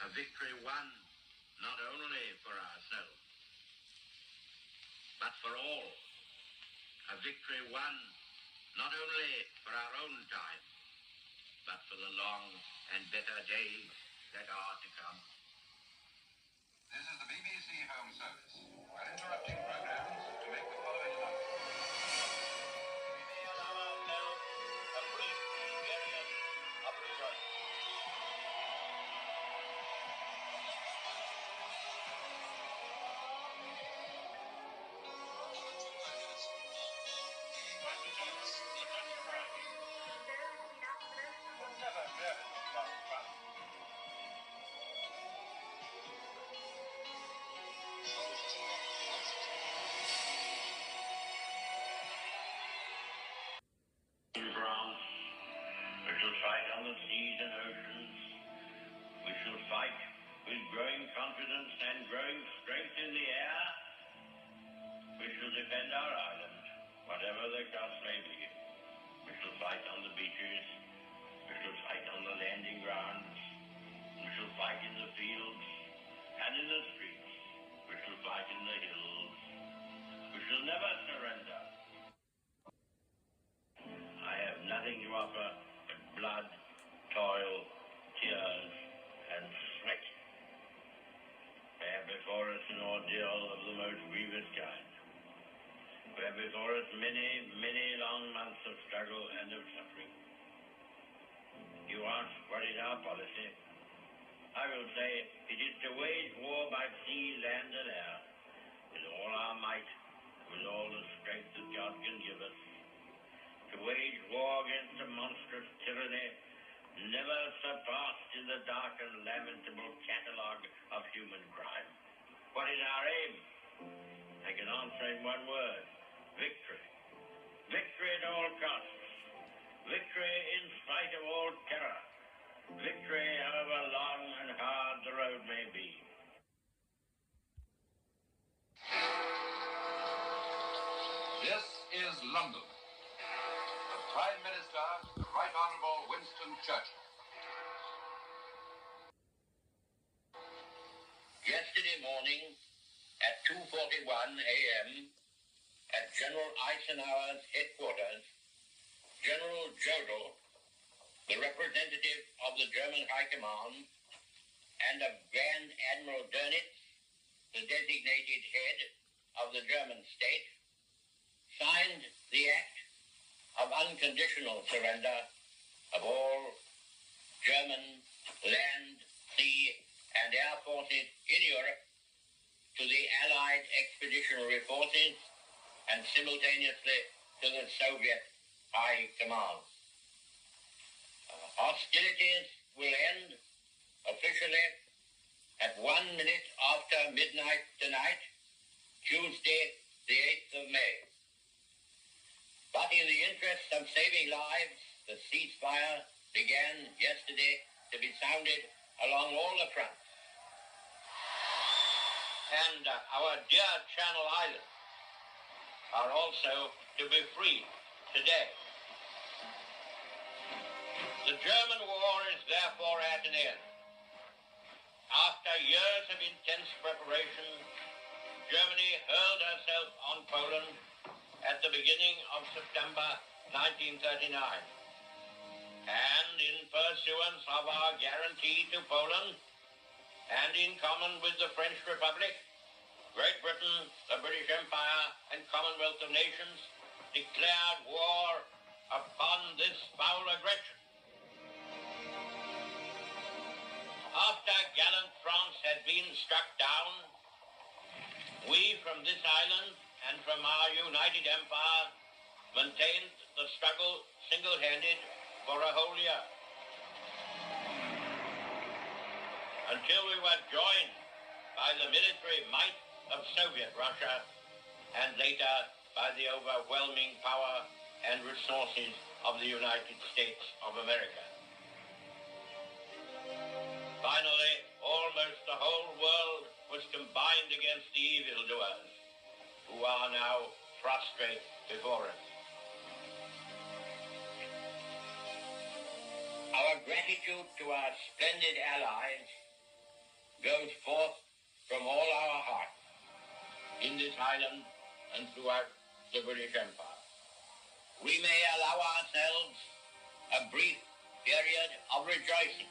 A victory won not only for ourselves, but for all. A victory won not only for our own time, but for the long and better days that are to come. This is the BBC Home Service. We're interrupting programs to make the following announcement. We may allow ourselves a brief period of rejoicing. In France, we shall fight on the seas and oceans. We shall fight with growing confidence and growing strength in the air. We shall defend our island, whatever the cost may be. We shall fight on the beaches. We shall fight on the landing grounds. We shall fight in the fields and in the streets. We shall fight in the hills. We shall never surrender. I have nothing to offer but blood, toil, tears, and sweat. We have before us an ordeal of the most grievous kind. We have before us many, many long months of struggle and of suffering. You ask, what is our policy? I will say, it is to wage war by sea, land, and air, with all our might, with all the strength that God can give us. To wage war against a monstrous tyranny never surpassed in the dark and lamentable catalogue of human crime. What is our aim? I can answer in one word: victory. Victory at all costs. Victory in spite of all terror. Victory however long and hard the road may be. This is London. Prime Minister, the Right Honourable Winston Churchill. Yesterday morning at 2:41 a.m. at General Eisenhower's headquarters, General Jodl, the representative of the German High Command, and of Grand Admiral Dönitz, the designated head of the German state, signed the act of unconditional surrender of all German land, sea, and air forces in Europe to the Allied Expeditionary Forces and simultaneously to the Soviet High Command. Hostilities will end officially at 1 minute after midnight tonight, Tuesday, the 8th of May. But in the interest of saving lives, the ceasefire began yesterday to be sounded along all the fronts. And our dear Channel Islands are also to be free today. The German war is therefore at an end. After years of intense preparation, Germany hurled herself on Poland at the beginning of September 1939. And in pursuance of our guarantee to Poland, and in common with the French Republic, Great Britain, the British Empire, and Commonwealth of Nations declared war upon this foul aggression. After gallant France had been struck down, we from this island and from our united empire maintained the struggle single-handed for a whole year, until we were joined by the military might of Soviet Russia and later by the overwhelming power and resources of the United States of America. Finally, almost the whole world was combined against the evildoers, who are now prostrate before us. Our gratitude to our splendid allies goes forth from all our hearts in this island and throughout the British Empire. We may allow ourselves a brief period of rejoicing,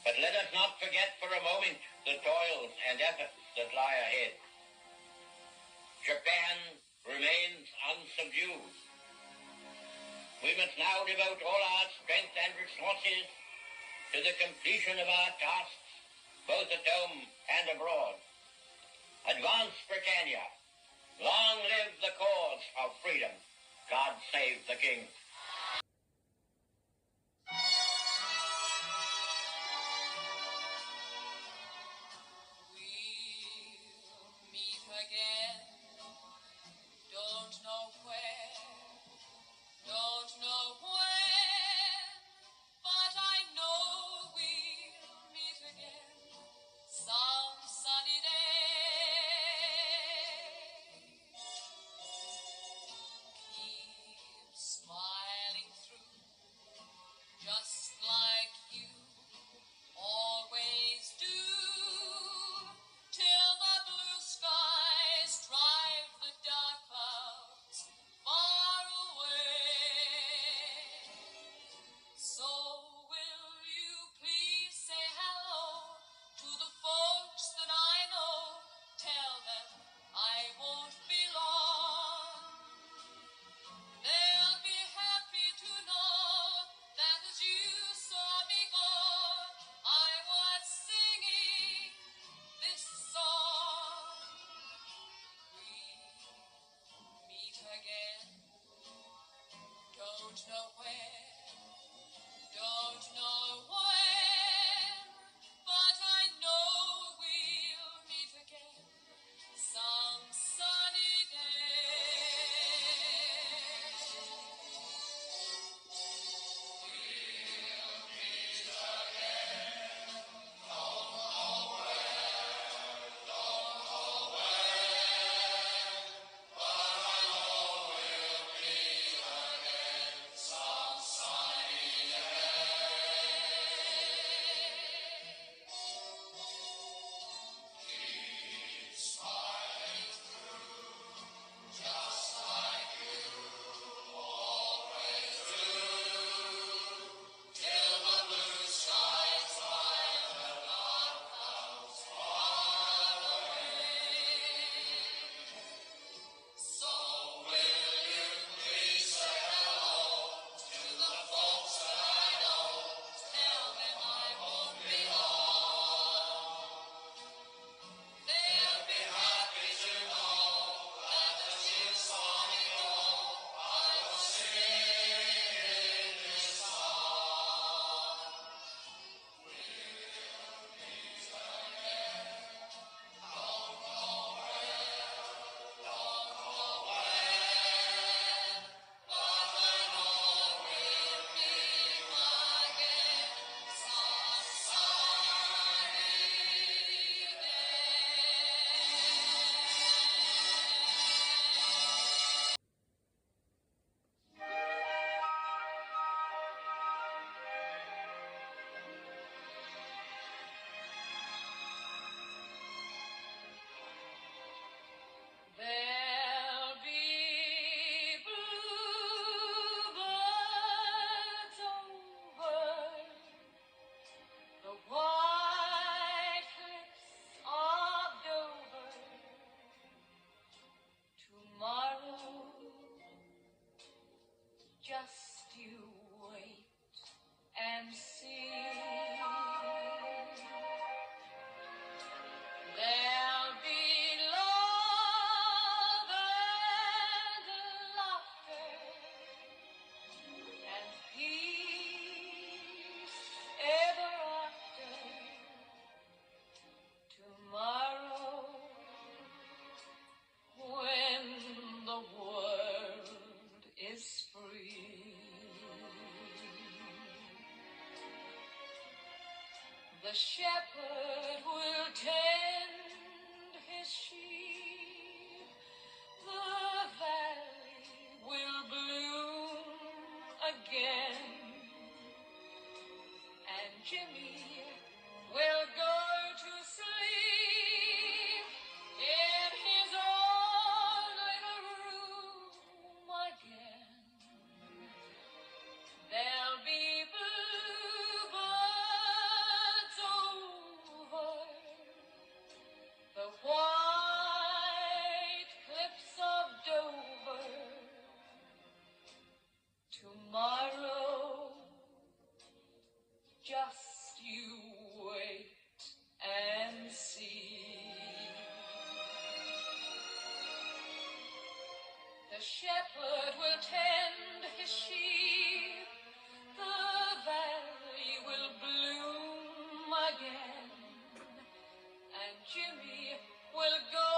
but let us not forget for a moment the toils and efforts that lie ahead. Japan remains unsubdued. We must now devote all our strength and resources to the completion of our tasks, both at home and abroad. Advance Britannia. Long live the cause of freedom. God save the King. We'll meet again. Don't know where, don't know when, but I know we'll meet again some sunny day. Keep smiling through, just like you always do, till the blue skies drive the dark clouds far away. So will you please say hello to the folks that I know? Tell them I won't be long. They'll be happy to know that as you saw me go, I was singing this song. We'll meet again. Don't know where, don't know when, but I know we'll meet again some sunny day. There'll be bluebirds over the white cliffs of Dover tomorrow. Just you wait and see. There'll be love and laughter and peace ever after tomorrow, when the world is free. The shepherd will tend his sheep, the valley will bloom again, and Jimmy will go sleep in his own little room again. There'll be bluebirds over the white cliffs of Dover. Tomorrow, just you wait and see. The shepherd will tend his sheep, the valley will bloom again, and Jimmy will go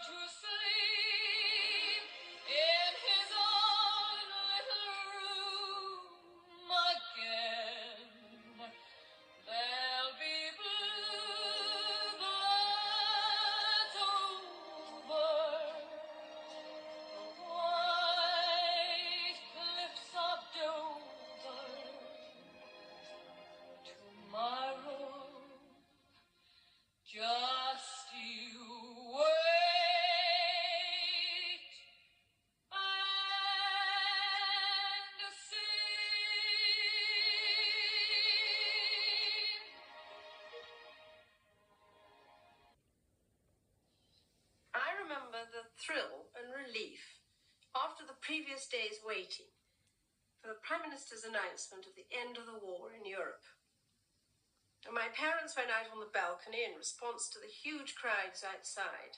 to sleep in his own little room again. There'll be bluebirds over the white cliffs of Dover. Tomorrow, just you wait and see. I remember the thrill and relief after the previous day's waiting for the Prime Minister's announcement of the end of the war in Europe. And my parents went out on the balcony in response to the huge crowds outside.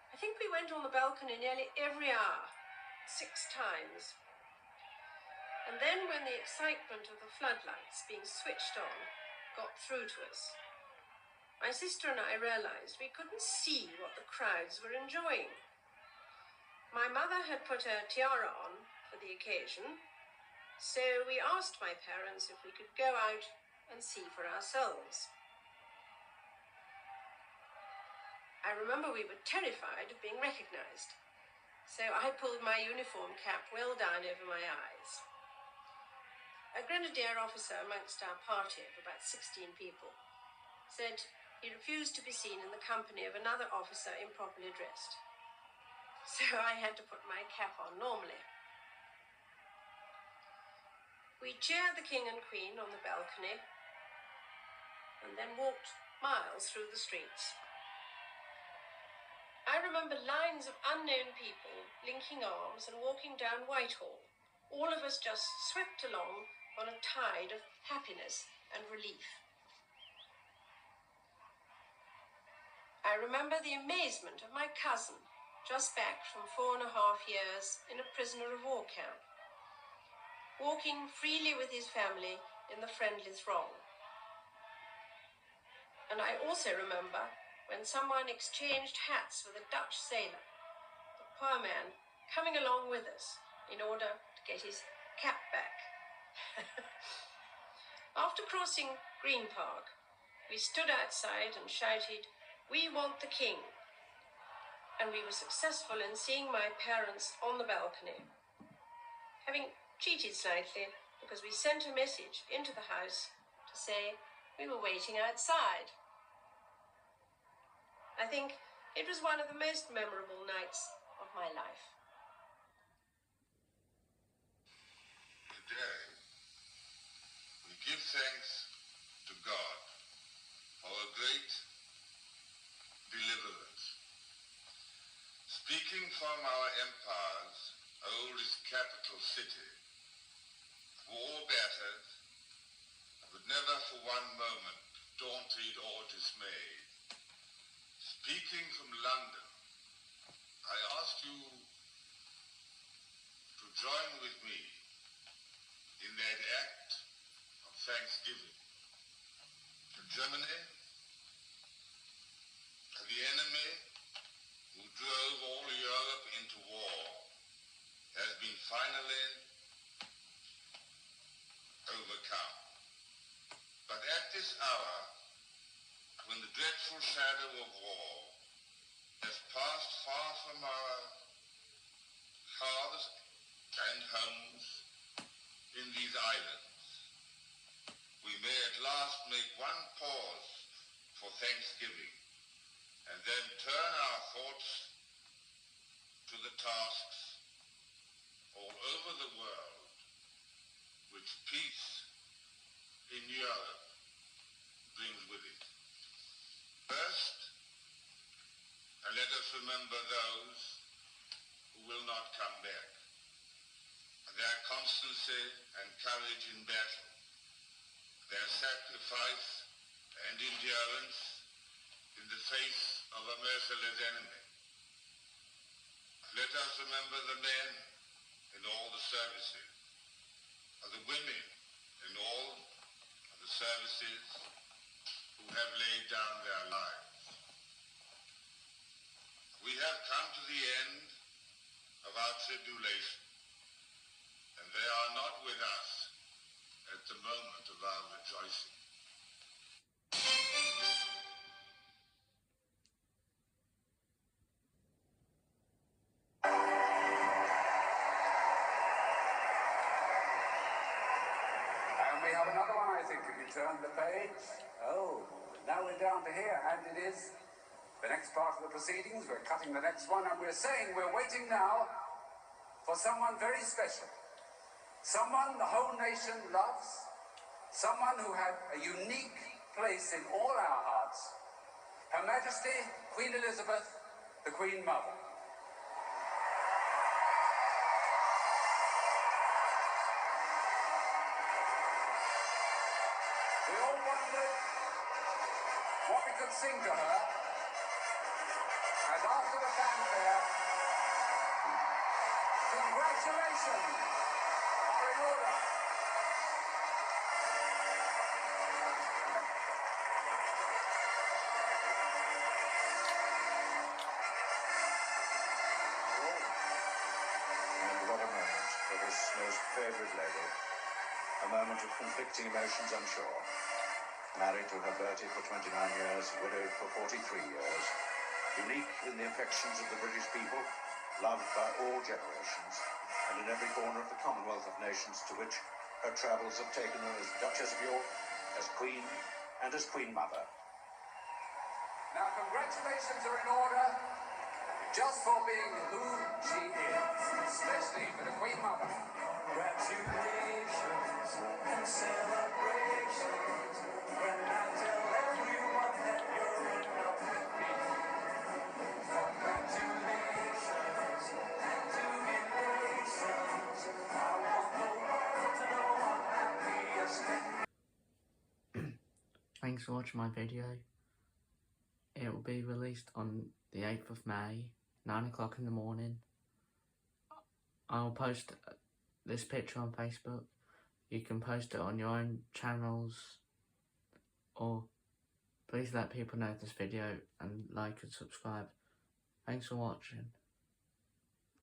I think we went on the balcony nearly every hour, 6 times. And then when the excitement of the floodlights being switched on got through to us, my sister and I realized we couldn't see what the crowds were enjoying. My mother had put her tiara on for the occasion, so we asked my parents if we could go out and see for ourselves. I remember we were terrified of being recognized, so I pulled my uniform cap well down over my eyes. A grenadier officer amongst our party of about 16 people said he refused to be seen in the company of another officer improperly dressed. So I had to put my cap on normally. We cheered the King and Queen on the balcony and then walked miles through the streets. I remember lines of unknown people linking arms and walking down Whitehall, all of us just swept along on a tide of happiness and relief. I remember the amazement of my cousin, just back from 4.5 years in a prisoner of war camp, walking freely with his family in the friendly throng. And I also remember when someone exchanged hats with a Dutch sailor, the poor man coming along with us in order to get his cap back. After crossing Green Park, we stood outside and shouted, "We want the King." And we were successful in seeing my parents on the balcony, having cheated slightly because we sent a message into the house to say we were waiting outside. I think it was one of the most memorable nights of my life. Today, we give thanks to God for a great deliverance. Speaking from our empire's oldest capital city, war battered, but never for one moment daunted or dismayed. Speaking from London, I ask you to join with me in that act of thanksgiving. Germany, the enemy who drove all Europe into war, has been finally overcome. But at this hour, when the dreadful shadow of war has passed far from our hearths and homes in these islands, we may at last make one pause for Thanksgiving, and then turn our thoughts to the tasks all over the world which peace in Europe brings with it. First, let us remember those who will not come back. Their constancy and courage in battle, their sacrifice and endurance in the face of a merciless enemy. Let us remember the men in all the services, the women in all the services who have laid down their lives. We have come to the end of our tribulation, and they are not with us at the moment of our rejoicing. And we have another one, I think, if you turn the page. Oh, now we're down to here, and it is the next part of the proceedings. We're cutting the next one, and we're saying we're waiting now for someone very special. Someone the whole nation loves. Someone who had a unique place in all our hearts. Her Majesty, Queen Elizabeth, the Queen Mother. We all wondered what we could sing to her. And after the fanfare, congratulations are in order. And what a moment for this most favoured lady. A moment of conflicting emotions, I'm sure. Married to her Bertie for 29 years, widowed for 43 years. Unique in the affections of the British people, loved by all generations, and in every corner of the Commonwealth of Nations to which her travels have taken her as Duchess of York, as Queen, and as Queen Mother. Now, congratulations are in order just for being who she is, especially for the Queen Mother. Congratulations and celebrations when I tell everyone that you're in love with me. Congratulations and jubilations. I want the world to know I'm happiest. Thanks for watching my video. It will be released on the 8th of May, 9 o'clock in the morning. I'll post this picture on Facebook. You can post it on your own channels, or please let people know this video and like and subscribe. Thanks for watching.